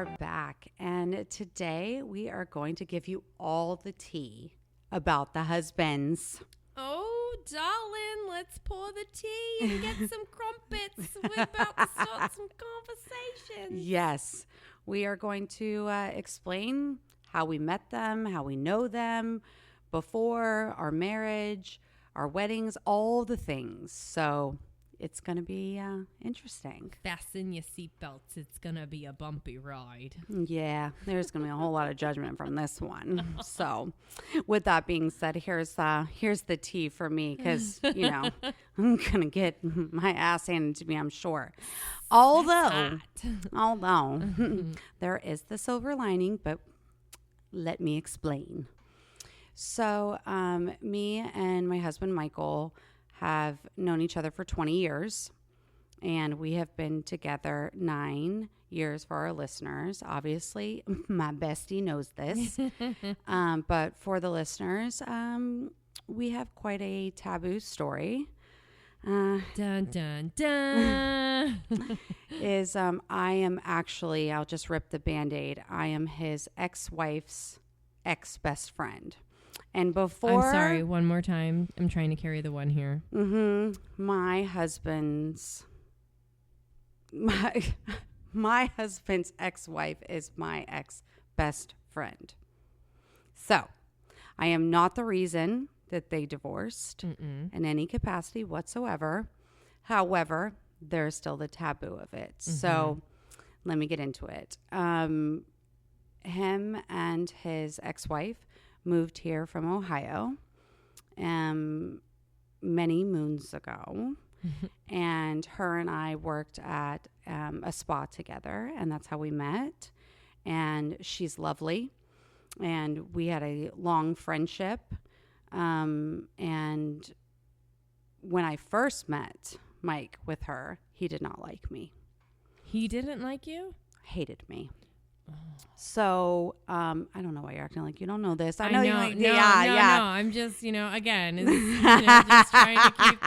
are back, and today we are going to give you all the tea about the husbands. Oh, darling, let's pour the tea and get some crumpets. We're about to start some conversations. Yes, we are going to explain how we met them, how we know them, before our marriage, our weddings, all the things. So it's going to be interesting. Fasten your seatbelts. It's going to be a bumpy ride. Yeah, there's going to be a whole lot of judgment from this one. So with that being said, here's the tea for me because, I'm going to get my ass handed to me, I'm sure. Although there is the silver lining, but let me explain. So me and my husband, Michael, have known each other for 20 years, and we have been together 9 years for our listeners. Obviously, my bestie knows this, but for the listeners, we have quite a taboo story. Dun, dun, dun. I am actually, I'll just rip the Band-Aid, I am his ex-wife's ex-best friend. And before... I'm sorry, one more time. I'm trying to carry the one here. My husband's ex-wife is my ex-best friend. So, I am not the reason that they divorced in any capacity whatsoever. However, there's still the taboo of it. So, let me get into it. Him and his ex-wife moved here from Ohio many moons ago. And her and I worked at a spa together, and that's how we met. And she's lovely. And we had a long friendship. And when I first met Mike with her, he did not like me. He didn't like you? Hated me. So, I don't know why you're acting like you don't know this. I know. No, I'm just, again, just trying to keep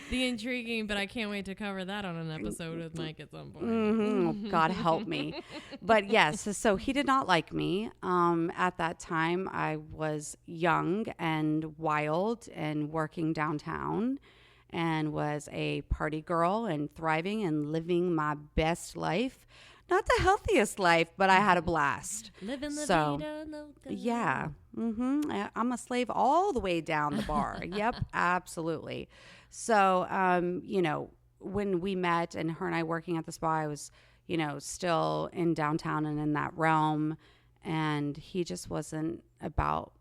the intriguing, but I can't wait to cover that on an episode with Mike at some point. God help me. But yes, so he did not like me. At that time, I was young and wild and working downtown and was a party girl and thriving and living my best life. Not the healthiest life, but I had a blast. Living the vida loca. Yeah. I'm a slave all the way down the bar. Yep, absolutely. So, when we met and her and I working at the spa, I was, still in downtown and in that realm. And he just wasn't about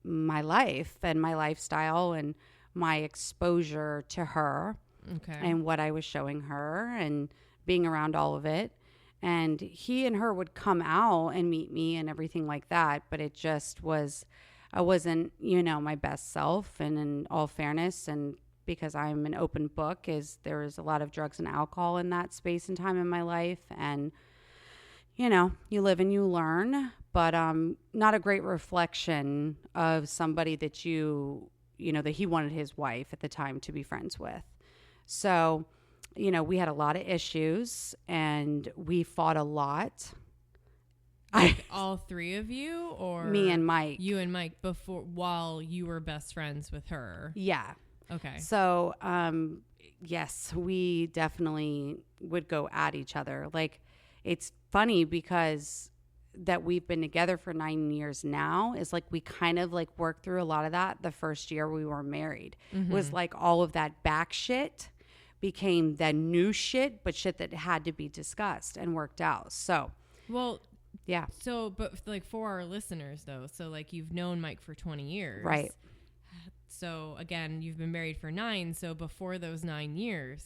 my life and my lifestyle and my exposure to her and what I was showing her and being around all of it. And he and her would come out and meet me and everything like that. But it just was, I wasn't, my best self. And in all fairness, and because I'm an open book, there was a lot of drugs and alcohol in that space and time in my life. And, you live and you learn. But not a great reflection of somebody that that he wanted his wife at the time to be friends with. So... we had a lot of issues and we fought a lot. Like all three of you, or me and Mike? You and Mike while you were best friends with her. Yeah. Okay. So, yes, we definitely would go at each other. Like, it's funny because that we've been together for 9 years now is like we kind of like worked through a lot of that the first year we were married. Was like all of that back shit became the new shit, but shit that had to be discussed and worked out. So, well, yeah. So, but like for our listeners though, so like you've known Mike for 20 years. Right. So again, you've been married for 9. So before those 9 years,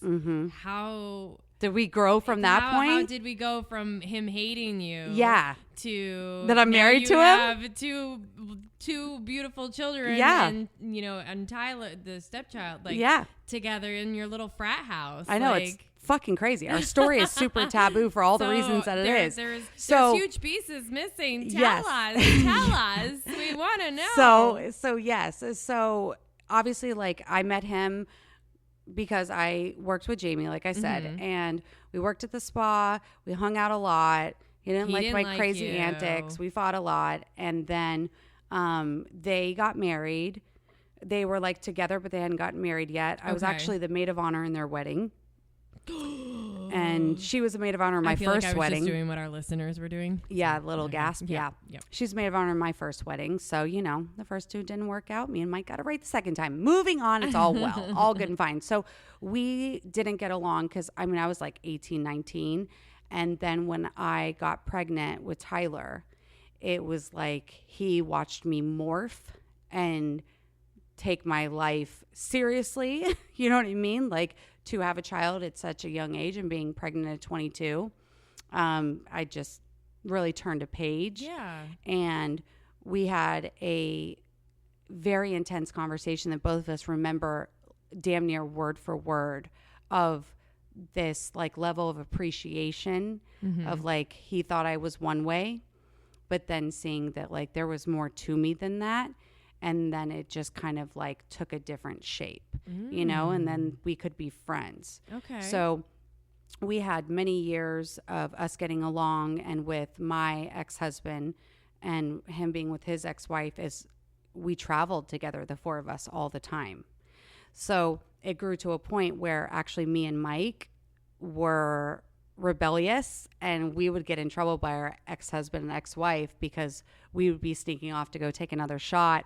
how did we grow from that point? How did we go from him hating you? Yeah. To that I'm married to him? Have two beautiful children. Yeah. And, and Tyler, the stepchild, together in your little frat house. I know, it's fucking crazy. Our story is super taboo for all the reasons that it is. There's huge pieces missing. Tell us. We want to know. So yes. So obviously, like, I met him because I worked with Jamie, like I said, and we worked at the spa. We hung out a lot. He didn't like my like crazy you. antics. We fought a lot. And then they got married. They were like together, but they hadn't gotten married yet. I was actually the maid of honor in their wedding. And she was a maid of honor in my first wedding. Just doing what our listeners were doing. Yeah, little gasp. Yeah. Yep. She's maid of honor in my first wedding. So, the first two didn't work out. Me and Mike got it right the second time. Moving on. It's all well, all good and fine. So we didn't get along because, I was like 18, 19. And then when I got pregnant with Tyler, it was like he watched me morph and take my life seriously. You know what I mean? Like, to have a child at such a young age and being pregnant at 22, I just really turned a page. Yeah. And we had a very intense conversation that both of us remember damn near word for word of this like level of appreciation of like, he thought I was one way, but then seeing that like there was more to me than that. And then it just kind of like took a different shape, and then we could be friends. Okay. So we had many years of us getting along, and with my ex-husband and him being with his ex-wife, as we traveled together, the four of us, all the time. So it grew to a point where actually me and Mike were rebellious, and we would get in trouble by our ex-husband and ex-wife because we would be sneaking off to go take another shot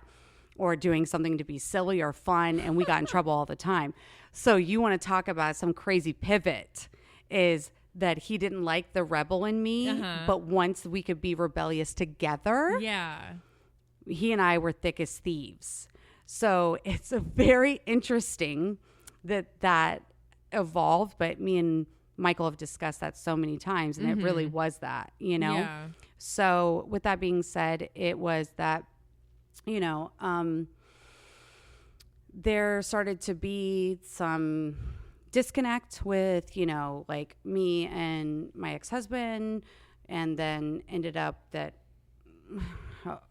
or doing something to be silly or fun, and we got in trouble all the time. So you want to talk about some crazy pivot, is that he didn't like the rebel in me, but once we could be rebellious together, he and I were thick as thieves. So it's a very interesting that evolved, but me and Michael have discussed that so many times, and it really was that, Yeah. So with that being said, it was that, there started to be some disconnect with, like me and my ex-husband, and then ended up that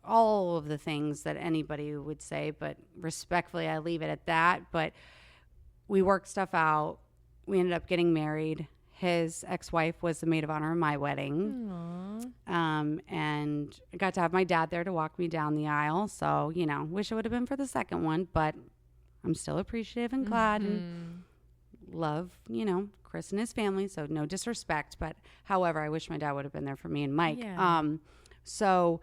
all of the things that anybody would say, but respectfully, I leave it at that. But we worked stuff out. We ended up getting married. His ex-wife was the maid of honor in my wedding. And I got to have my dad there to walk me down the aisle. So, wish it would have been for the second one, but I'm still appreciative and glad and love, Chris and his family. So no disrespect, but however, I wish my dad would have been there for me and Mike. Yeah. So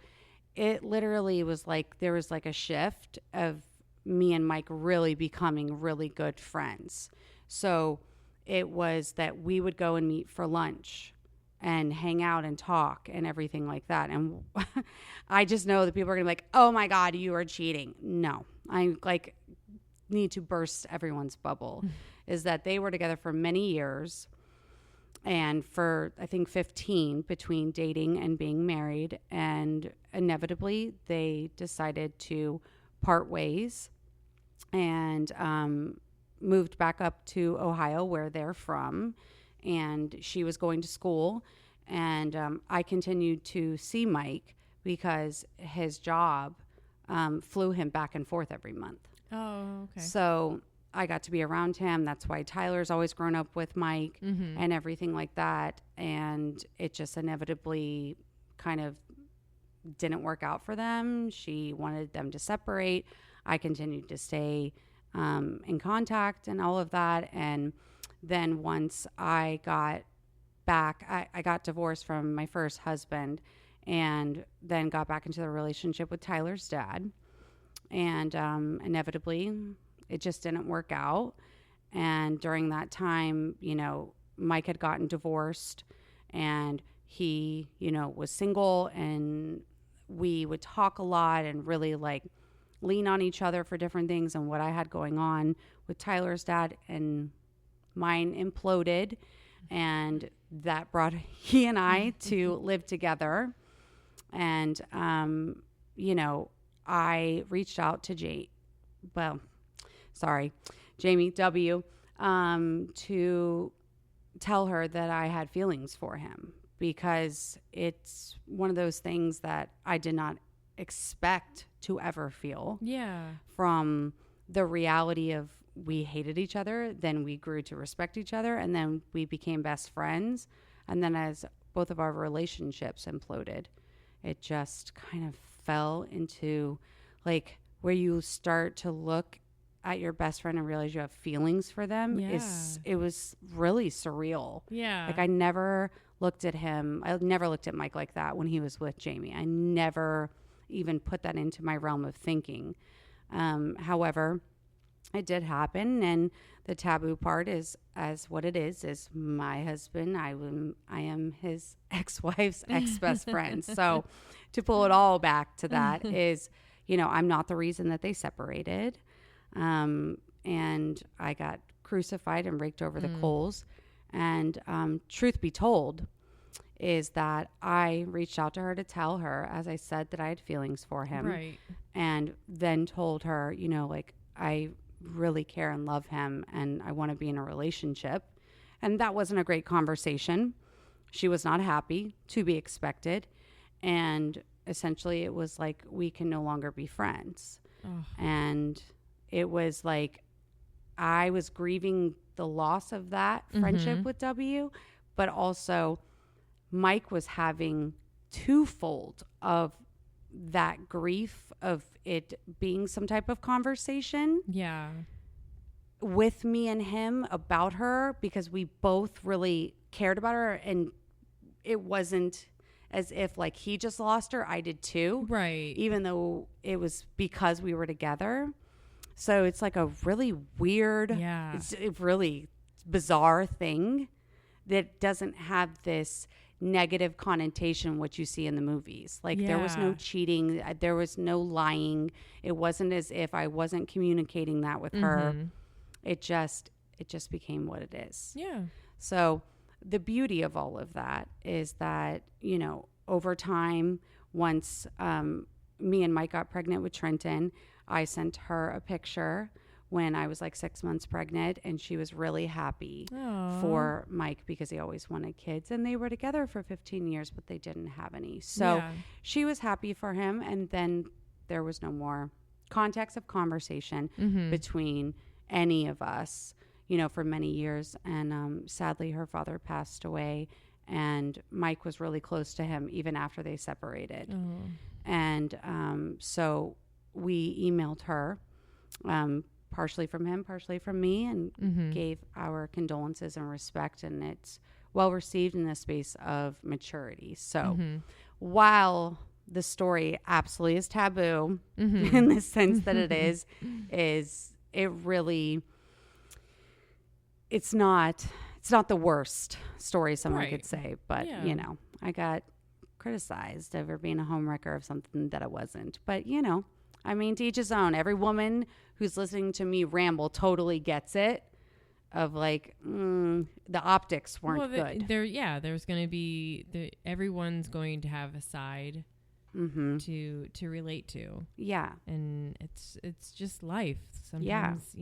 it literally was like, there was like a shift of me and Mike really becoming really good friends. So it was that we would go and meet for lunch and hang out and talk and everything like that. And I just know that people are going to be like, oh my God, you are cheating. No, I like need to burst everyone's bubble is that they were together for many years. And for, I think, 15 between dating and being married. And inevitably, they decided to part ways and moved back up to Ohio, where they're from. And she was going to school. And I continued to see Mike because his job flew him back and forth every month. Oh, okay. So I got to be around him. That's why Tyler's always grown up with Mike and everything like that. And it just inevitably kind of didn't work out for them. She wanted them to separate. I continued to stay in contact and all of that. And then once I got back, I got divorced from my first husband and then got back into the relationship with Tyler's dad. And inevitably, it just didn't work out. And during that time, Mike had gotten divorced and he, was single, and we would talk a lot and really like lean on each other for different things. And what I had going on with Tyler's dad and mine imploded, and that brought he and I to live together. And, I reached out to Jamie W, to tell her that I had feelings for him, because it's one of those things that I did not expect to ever feel. Yeah. From the reality of we hated each other, then we grew to respect each other, and then we became best friends. And then as both of our relationships imploded. It just kind of fell into like where you start to look at your best friend and realize you have feelings for them. Yeah. It was really surreal. Yeah. Like I never looked at him. I never looked at Mike like that when he was with Jamie. I never even put that into my realm of thinking. However, it did happen, and the taboo part is as what it is my husband. I am his ex-wife's ex-best friend. So to pull it all back to that is, I'm not the reason that they separated. And I got crucified and raked over the coals. And truth be told is that I reached out to her to tell her, as I said, that I had feelings for him. Right. And then told her, I really care and love him and I want to be in a relationship. And that wasn't a great conversation. She was not happy, to be expected. And essentially it was like, we can no longer be friends. Oh. And it was like, I was grieving the loss of that friendship with W, but also Mike was having twofold of that grief of it being some type of conversation. Yeah. With me and him about her, because we both really cared about her, and it wasn't as if like he just lost her, I did too. Right. Even though it was because we were together. So it's like a really weird, it's a really bizarre thing that doesn't have this negative connotation what you see in the movies. Like there was no cheating, there was no lying. It wasn't as if I wasn't communicating that with her. It just became what it is. Yeah. So the beauty of all of that is that, over time, once me and Mike got pregnant with Trenton, I sent her a picture when I was like 6 months pregnant, and she was really happy for Mike because he always wanted kids, and they were together for 15 years, but they didn't have any. So she was happy for him. And then there was no more context of conversation between any of us, for many years. And sadly, her father passed away, and Mike was really close to him even after they separated. And so we emailed her, partially from him, partially from me, and gave our condolences and respect. And it's well received in the space of maturity. So while the story absolutely is taboo in the sense that it is it really, it's not the worst story someone could say, but I got criticized over being a homewrecker of something that I wasn't. But to each his own. Every woman who's listening to me ramble totally gets it, of like, the optics weren't good. There's going to be, everyone's going to have a side to relate to. Yeah. And it's just life. Sometimes,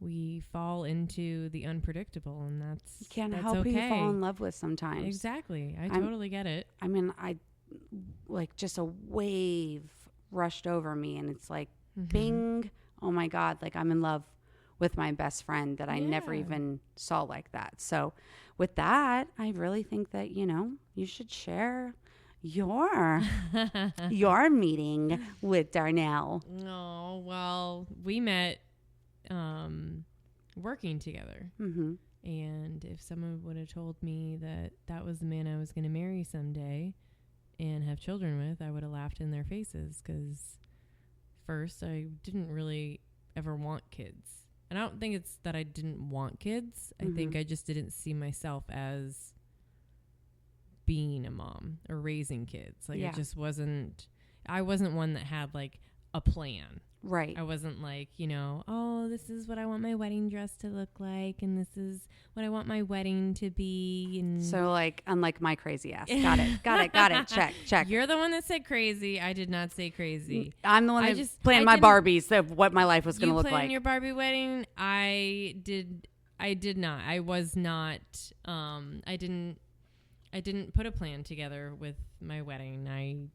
we fall into the unpredictable, and that's help who you fall in love with sometimes. Exactly. I totally get it. I mean, I like just a wave rushed over me, and it's like bing, oh my God, like I'm in love with my best friend that I never even saw like that. So with that, I really think that you should share your meeting with Darnell. Oh, well, we met working together, and if someone would have told me that was the man I was going to marry someday and have children with, I would have laughed in their faces, because first, I didn't really ever want kids. And I don't think it's that I didn't want kids. I think I just didn't see myself as being a mom or raising kids. Like, it just wasn't, I wasn't one that had like a plan. Right. I wasn't like, oh, this is what I want my wedding dress to look like, and this is what I want my wedding to be. And so, like, unlike my crazy ass. Got it. Check. You're the one that said crazy. I did not say crazy. I'm the one that just planned my Barbies of what my life was going to look like. You planned your Barbie wedding? I did not. I was not. I didn't put a plan together with my wedding.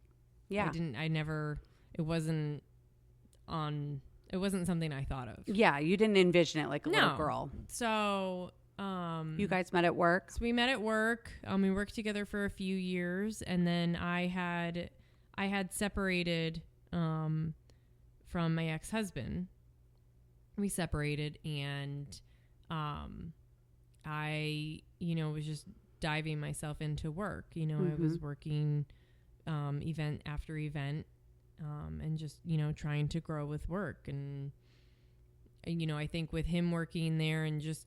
It wasn't something I thought of. Yeah, you didn't envision it like a little girl. So You guys met at work? So we met at work. We worked together for a few years, and then I had separated from my ex-husband. We separated, and I, was just diving myself into work. I was working event after event, and just, trying to grow with work. And I think with him working there and just,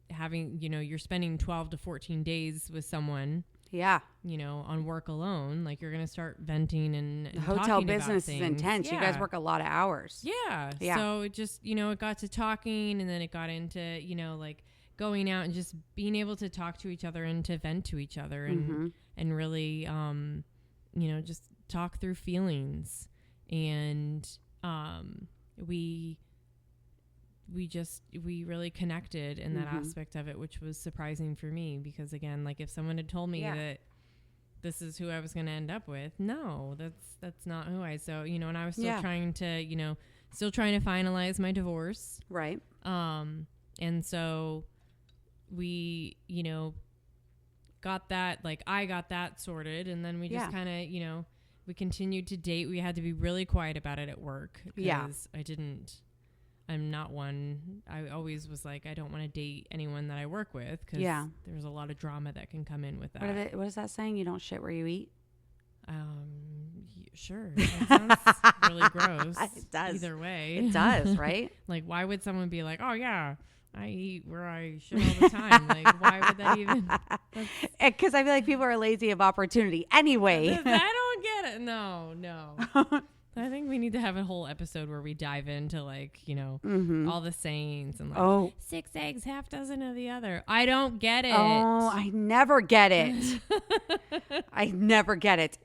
having, you're spending 12 to 14 days with someone. Yeah. On work alone, like you're going to start venting and the hotel business is intense. Yeah. You guys work a lot of hours. Yeah. So it just, it got to talking, and then it got into, like going out and just being able to talk to each other and to vent to each other and really, just talk through feelings. And we really connected in that aspect of it, which was surprising for me, because again, like if someone had told me that this is who I was going to end up with, no, that's not who and I was still trying to, finalize my divorce. Right. And so we, got that, like I got that sorted, and then we just kind of, we continued to date. We had to be really quiet about it at work, because I'm not one. I always was like, I don't want to date anyone that I work with, because there's a lot of drama that can come in with that. What is that saying? You don't shit where you eat? Sure. That sounds really gross. It does. Either way. It does, right? Like, why would someone be like, oh, yeah, I eat where I shit all the time? Like, why would that even? Because I feel like people are lazy of opportunity anyway. I don't get it. No. I think we need to have a whole episode where we dive into, like, all the sayings and like 6 eggs, half dozen of the other. I don't get it. Oh, I never get it. I never get it.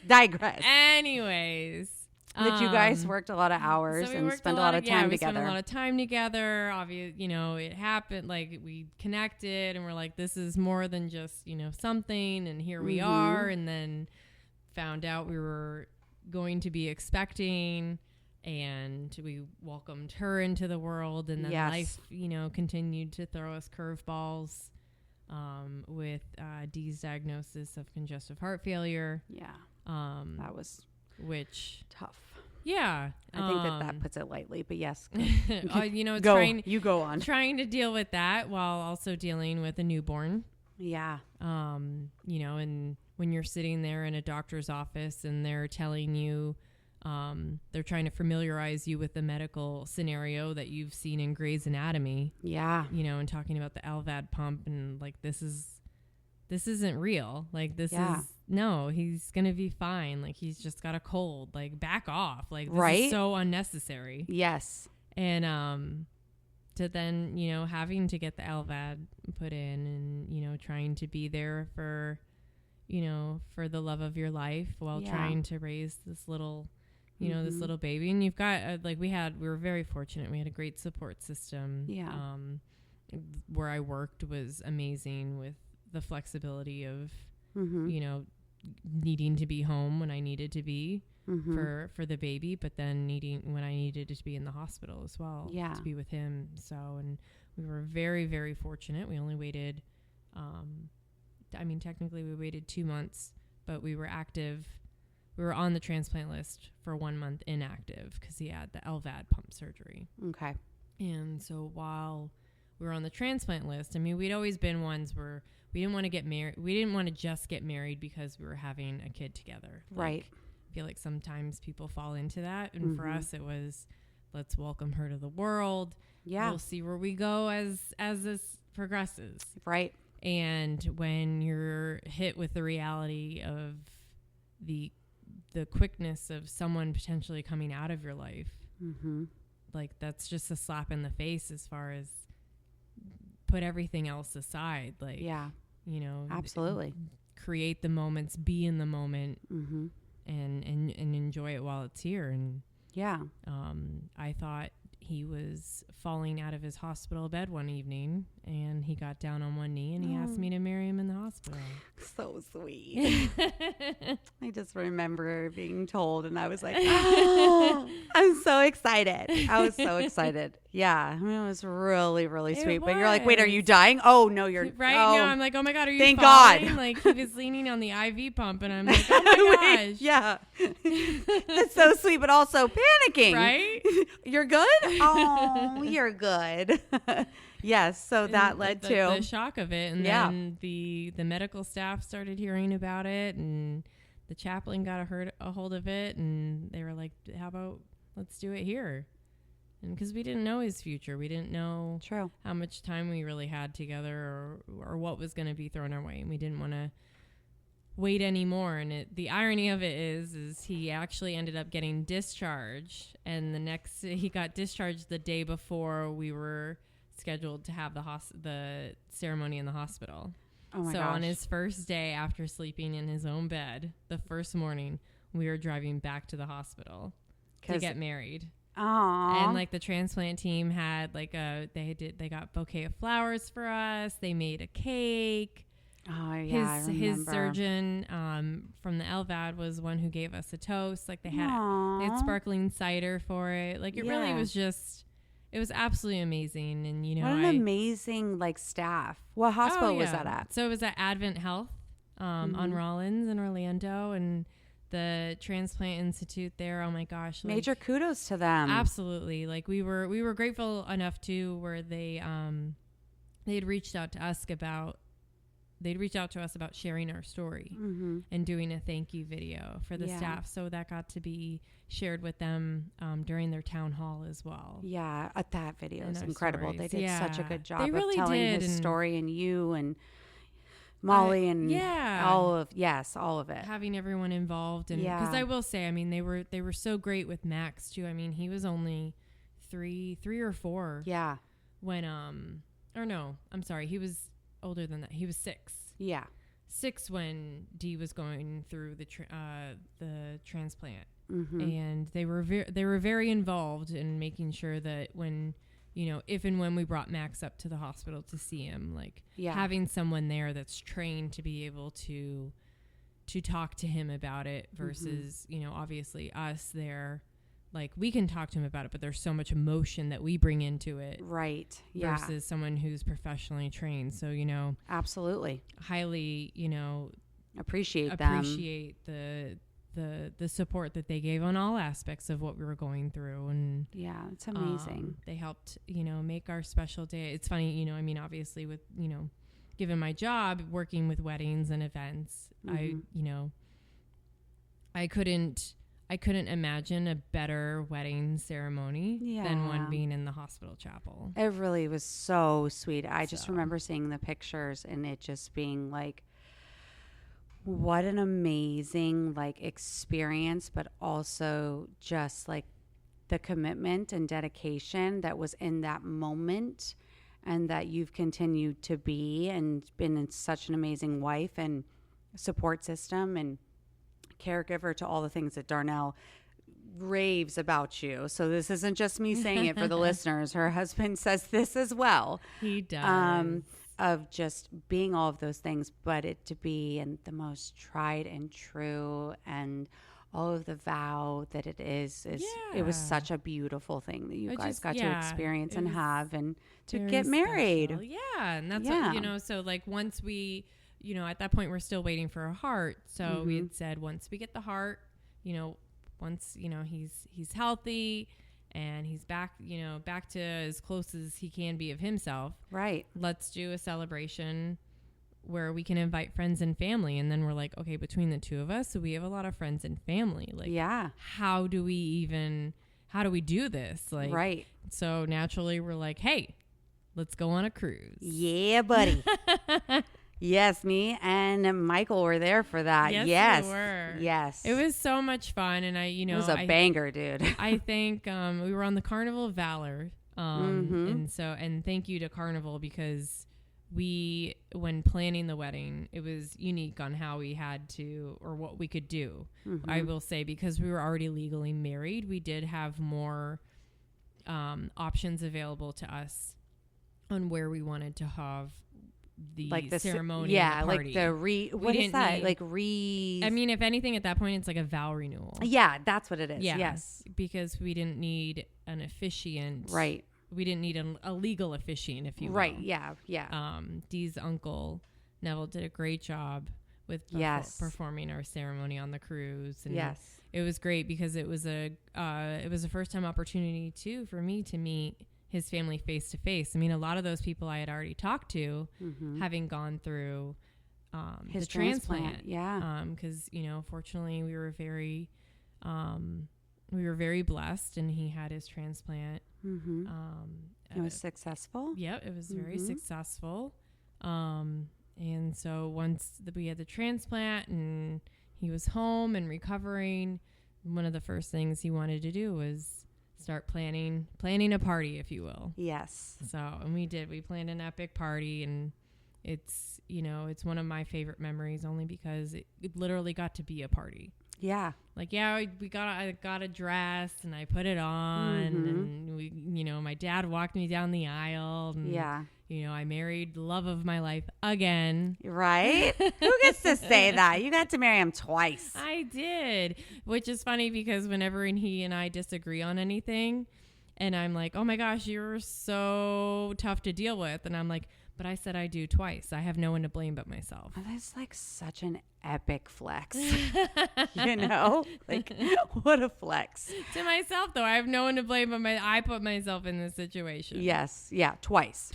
Digress. Anyways. That you guys worked a lot of hours and spent a lot of time together. We spent a lot of time together. Obviously, it happened. Like, we connected, and we're like, this is more than just, something. And here we are. And then found out we were going to be expecting, and we welcomed her into the world. And then life, continued to throw us curveballs with Dee's diagnosis of congestive heart failure. Yeah. That was tough. Yeah. I think that puts it lightly, but yes. You go on. Trying to deal with that while also dealing with a newborn. Yeah. And when you're sitting there in a doctor's office and they're telling you, they're trying to familiarize you with the medical scenario that you've seen in Grey's Anatomy. Yeah. And talking about the LVAD pump, and like, this isn't real. Like, this is, no, he's going to be fine. Like, he's just got a cold. Like, back off. Like, this is so unnecessary. Yes. And to then, having to get the LVAD put in, and, we trying to be there for, for the love of your life while trying to raise this little, this little baby. And you've got, we were very fortunate. We had a great support system. Yeah. Where I worked was amazing, with the flexibility of, needing to be home when I needed to be for the baby, but then needing when I needed to be in the hospital as well to be with him. So, and we were very, very fortunate. We only waited, technically we waited 2 months, but we were active. We were on the transplant list for 1 month inactive because he had the LVAD pump surgery. Okay. And so while we were on the transplant list, we'd always been ones where we didn't want to get married. We didn't want to just get married because we were having a kid together. Right. I feel like sometimes people fall into that. And for us, it was, let's welcome her to the world. Yeah. We'll see where we go as this progresses. Right. And when you're hit with the reality of the quickness of someone potentially coming out of your life, like, that's just a slap in the face as far as put everything else aside. Like, absolutely. Create the moments, be in the moment, and enjoy it while it's here. And I thought he was falling out of his hospital bed one evening, and he got down on one knee and he asked me to marry him in the hospital. So sweet. I just remember being told, and I was like, oh, I'm so excited. I was so excited. Yeah, I mean, it was really, really It sweet. But you're like, wait, are was. you dying? Oh, no, you're Right oh. now, I'm like, oh my God, are you Thank fine? God. Like, he was leaning on the IV pump, and I'm like, oh my gosh. Yeah. That's so sweet, but also panicking. Right? You're good? Oh, you're good. Yes, so that led to the shock of it. And then the medical staff started hearing about it, and the chaplain got a hold of it, and they were like, how about let's do it here? And because we didn't know his future, we didn't know how much time we really had together, or what was going to be thrown our way, and we didn't want to wait anymore. And the irony of it is he actually ended up getting discharged, and he got discharged the day before we were scheduled to have the ceremony in the hospital. Oh my so gosh. On his first day after sleeping in his own bed, the first morning, we were driving back to the hospital to get married. Aww. And like the transplant team had like they got bouquet of flowers for us. They made a cake. Oh yeah, I remember. His surgeon from the LVAD was one who gave us a toast. Like they had sparkling cider for it. Like it really was it was absolutely amazing. And what an amazing like staff. What hospital was that at? So it was at Advent Health on Rollins in Orlando, and the Transplant Institute there. Oh my gosh. Like, major kudos to them. Absolutely. Like we were grateful enough too, where they'd reached out to us about sharing our story and doing a thank you video for the staff. So that got to be shared with them during their town hall as well. Yeah. That video is incredible. Stories. They did such a good job really of telling his story, and you and Molly and all of it, having everyone involved. And because I will say, I mean, they were so great with Max too. I mean, he was only three or four when or no, I'm sorry, he was older than that. He was 6 when Dee was going through the transplant. And they were very involved in making sure that when, if and when we brought Max up to the hospital to see him, like having someone there that's trained to be able to talk to him about it versus, obviously us there, like we can talk to him about it, but there's so much emotion that we bring into it. Right. Yeah. Versus someone who's professionally trained. So, absolutely. Highly, appreciate the support that they gave on all aspects of what we were going through. And it's amazing. They helped, make our special day. It's funny, I mean, obviously with, given my job working with weddings and events, I couldn't imagine a better wedding ceremony than one being in the hospital chapel. It really was so sweet. I just remember seeing the pictures and it just being like, what an amazing like experience, but also just like the commitment and dedication that was in that moment, and that you've continued to be and been in such an amazing wife and support system and caregiver to all the things that Darnell raves about you. So this isn't just me saying it for the listeners. Her husband says this as well. He does. Of just being all of those things, but it to be in the most tried and true, and all of the vow that it is it was such a beautiful thing that you guys got to experience and have, and to get married. Special. Yeah. And that's what, so like once we, at that point we're still waiting for a heart. So we had said, once we get the heart, once, he's healthy and he's back, back to as close as he can be of himself. Right. Let's do a celebration where we can invite friends and family. And then we're like, okay, between the two of us, so we have a lot of friends and family. Like, how do we do this? Like, right. So naturally we're like, hey, let's go on a cruise. Yeah, buddy. Yes, me and Michael were there for that. Yes, we were. Yes, it was so much fun, and it was a banger, dude. I think we were on the Carnival of Valor, and thank you to Carnival, because when planning the wedding, it was unique on how we had to, or what we could do. I will say, because we were already legally married, we did have more options available to us on where we wanted to have the ceremony, and the party. I mean, if anything, at that point, it's like a vow renewal. Yeah, that's what it is. Yeah. Yes, because we didn't need an officiant, right? we didn't need a legal officiant, if you will. Right. Yeah. Yeah. Dee's uncle Neville did a great job with performing our ceremony on the cruise. And yes. it was great because it was a first time opportunity too for me to meet his family face to face. I mean, a lot of those people I had already talked to, having gone through his transplant. Yeah. Because fortunately we were very blessed, and he had his transplant. It was successful. Yep, it was very successful. And so once we had the transplant and he was home and recovering, one of the first things he wanted to do was start planning a party, if you will. Yes. So, and we did. We planned an epic party, and it's one of my favorite memories, only because it literally got to be a party. Yeah. Like, I got a dress and I put it on, and we, my dad walked me down the aisle, and I married the love of my life again. Right? Who gets to say that? You got to marry him twice. I did, which is funny because whenever he and I disagree on anything, and I'm like, oh my gosh, you're so tough to deal with, and I'm like, but I said I do twice. I have no one to blame but myself. Oh, that's like such an epic flex. Like, what a flex. To myself, though, I have no one to blame but I put myself in this situation. Yes. Yeah. Twice.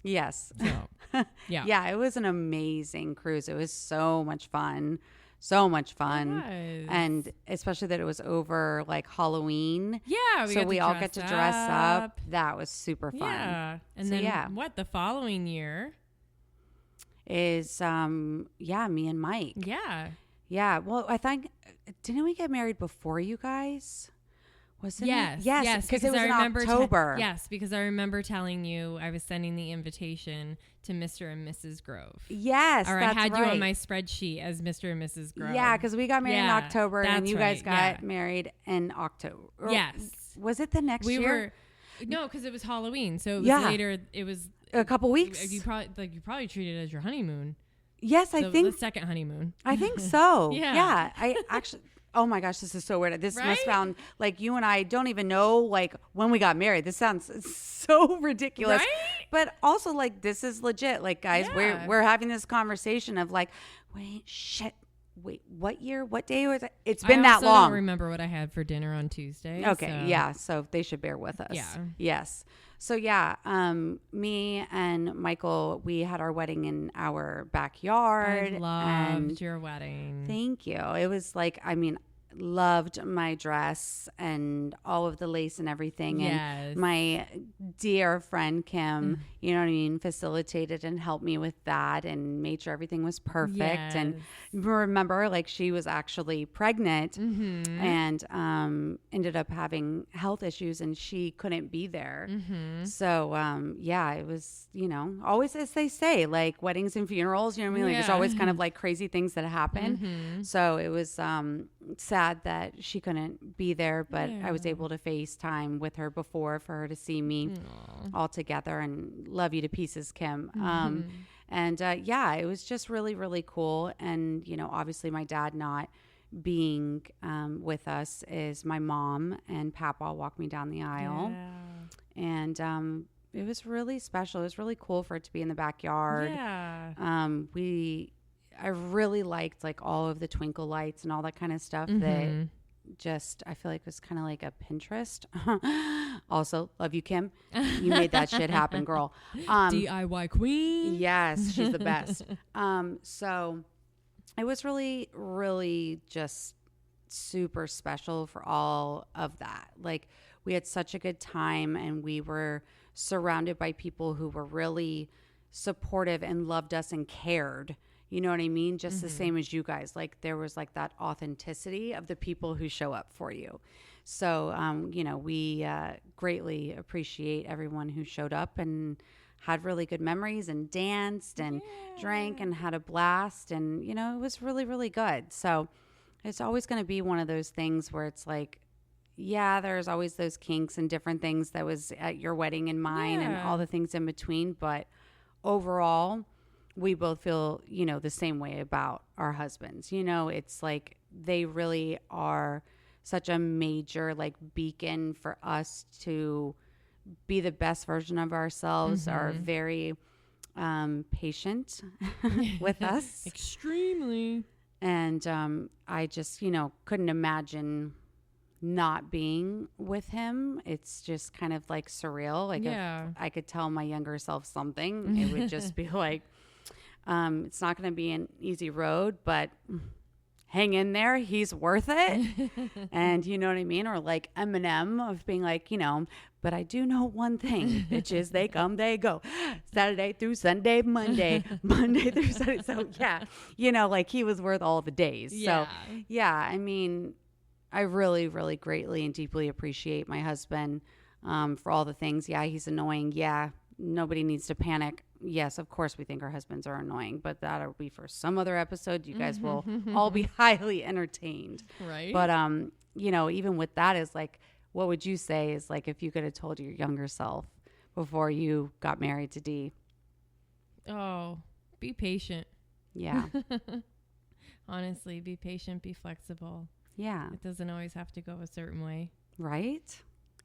Yes. So, yeah. Yeah. It was an amazing cruise. It was so much fun. So much fun. And especially that it was over like Halloween. Yeah. We all get to dress up. That was super fun. Yeah. And so, the following year is, me and Mike. Yeah. Yeah. Well, I think, didn't we get married before you guys? Wasn't it? Yes. Because it was in October. Yes, because I remember telling you I was sending the invitation to Mr. and Mrs. Grove. Yes, or I had you on my spreadsheet as Mr. and Mrs. Grove. Yeah, because we got married in October, and you guys got married in October. Yes. Was it the next year? No, because it was Halloween, so it was later. It was a couple weeks. You probably treated it as your honeymoon. Yes, I think the second honeymoon. I think so. Yeah. I actually. Oh my gosh, this is so weird. This must sound like you and I don't even know like when we got married. This sounds so ridiculous. Right? But also like this is legit. Like guys, we're having this conversation of like, wait, what year? What day was it? It's been that long. I don't remember what I had for dinner on Tuesday. Okay, so they should bear with us. Yeah. Yes. So me and Michael, we had our wedding in our backyard. I loved your wedding. Thank you. It was like, loved my dress and all of the lace and everything. Yes. And my dear friend Kim, you know what I mean, facilitated and helped me with that and made sure everything was perfect. Yes. And remember, like she was actually pregnant and ended up having health issues and she couldn't be there. So it was, always as they say, like weddings and funerals, you know what I mean? Like there's always kind of like crazy things that happen. So it was sad that she couldn't be there, but I was able to FaceTime with her before for her to see me all together, and love you to pieces, Kim. It was just really, really cool. And, obviously my dad not being with us is my mom and Papa walked me down the aisle. Yeah. And it was really special. It was really cool for it to be in the backyard. Yeah. I really liked like all of the twinkle lights and all that kind of stuff that just I feel like was kind of like a Pinterest. Also, love you, Kim. You made that shit happen, girl. DIY queen. Yes, she's the best. So it was really, really just super special for all of that. Like we had such a good time and we were surrounded by people who were really supportive and loved us and cared. You know what I mean? Just the same as you guys. Like there was like that authenticity of the people who show up for you. So, we greatly appreciate everyone who showed up and had really good memories and danced and drank and had a blast. And, it was really, really good. So it's always going to be one of those things where it's like, there's always those kinks and different things that was at your wedding and mine and all the things in between. But overall, we both feel, the same way about our husbands. It's like they really are such a major like beacon for us to be the best version of ourselves, are very patient with us. Extremely. And I just, couldn't imagine not being with him. It's just kind of like surreal. Like if I could tell my younger self something, it would just be like, it's not going to be an easy road, but hang in there. He's worth it. And you know what I mean? Or like Eminem of being like, but I do know one thing, bitches, they come, they go. Saturday through Sunday, Monday through Sunday. So yeah, like he was worth all the days. Yeah. So yeah, I mean, I really, really greatly and deeply appreciate my husband for all the things. Yeah, he's annoying. Yeah, nobody needs to panic. Yes, of course we think our husbands are annoying, but that'll be for some other episode. You guys will all be highly entertained. Right. But, even with that is like, what would you say is like if you could have told your younger self before you got married to D? Oh, be patient. Yeah. Honestly, be patient, be flexible. Yeah. It doesn't always have to go a certain way. Right?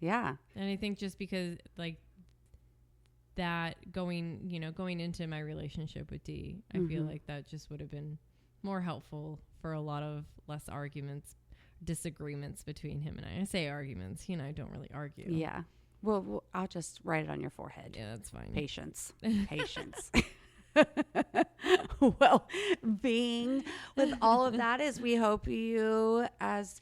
Yeah. And I think just because like that going into my relationship with D, I feel like that just would have been more helpful for a lot of less disagreements between him and I. I say arguments, I don't really argue. Yeah. Well, I'll just write it on your forehead. Yeah, that's fine. Patience. Patience. Well, being with all of that is we hope you, as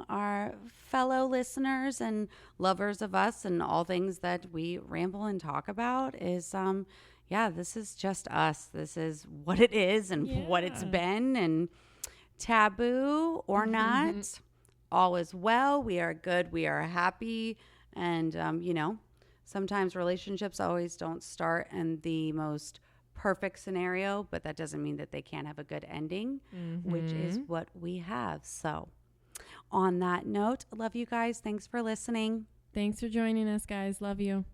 our fellow listeners and lovers of us and all things that we ramble and talk about is this is just us. This is what it is and what it's been, and taboo or not, all is well. We are good, we are happy, and sometimes relationships always don't start in the most perfect scenario, but that doesn't mean that they can't have a good ending, which is what we have. So on that note, love you guys. Thanks for listening. Thanks for joining us, guys. Love you.